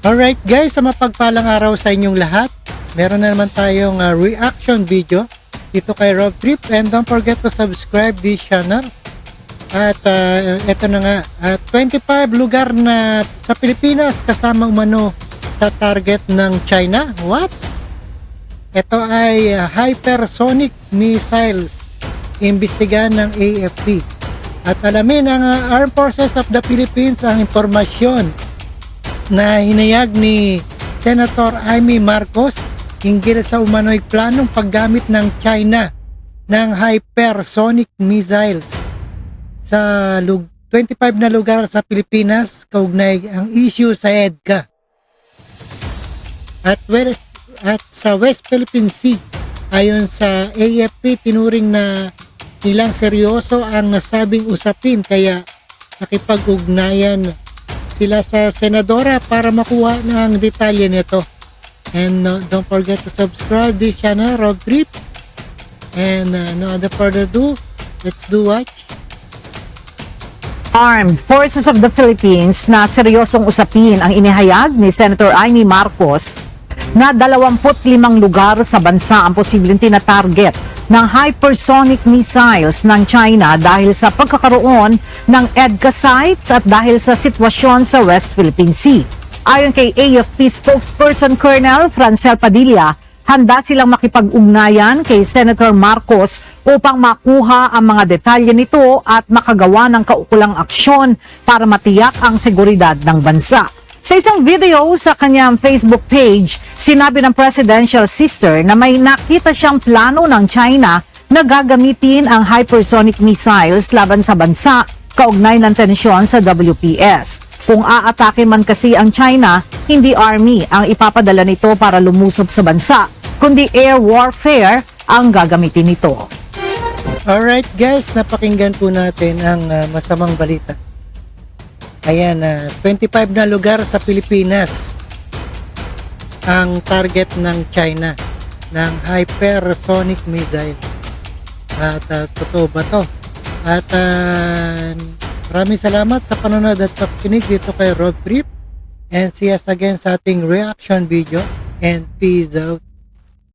Alright guys, sa mapagpalang araw sa inyong lahat. Meron na naman tayong reaction video dito kay Rob Trip, and don't forget to subscribe this channel. At eto na nga, 25 lugar na sa Pilipinas kasama umano sa target ng China. What? Ito ay hypersonic missiles, imbestigahan ng AFP. At alamin ng Armed Forces of the Philippines ang impormasyon na hinayag ni Senator Amy Marcos hinggil sa umano'y planong paggamit ng China ng hypersonic missiles sa 25 na lugar sa Pilipinas, kaugnay ang issue sa EDCA. At sa West Philippine Sea, ayon sa AFP, tinuring na nilang seryoso ang nasabing usapin, kaya nakipag-ugnayan sila sa senadora para makuha ng detalye nito. And don't forget to subscribe this channel, Rob Trip. And no other further ado, let's do watch. Armed Forces of the Philippines na seryosong usapin ang inihayag ni Senator Amy Marcos na 25 lugar sa bansa ang posibleng tina-target ng hypersonic missiles ng China dahil sa pagkakaroon ng EDCA sites at dahil sa sitwasyon sa West Philippine Sea. Ayon kay AFP spokesperson Colonel Francel Padilla, handa silang makipag-ugnayan kay Senator Marcos upang makuha ang mga detalye nito at makagawa ng kaukulang aksyon para matiyak ang seguridad ng bansa. Sa isang video sa kanyang Facebook page, sinabi ng presidential sister na may nakita siyang plano ng China na gagamitin ang hypersonic missiles laban sa bansa kaugnay ng tensyon sa WPS. Kung aatake man kasi ang China, hindi army ang ipapadala nito para lumusob sa bansa, kundi air warfare ang gagamitin nito. Alright guys, napakinggan po natin ang masamang balita. Ayan, 25 na lugar sa Pilipinas ang target ng China ng hypersonic missile. At totoo ba to? At maraming salamat sa panonood at pakikinig dito kay Rob Trip. And see us again sa ating reaction video. And peace out.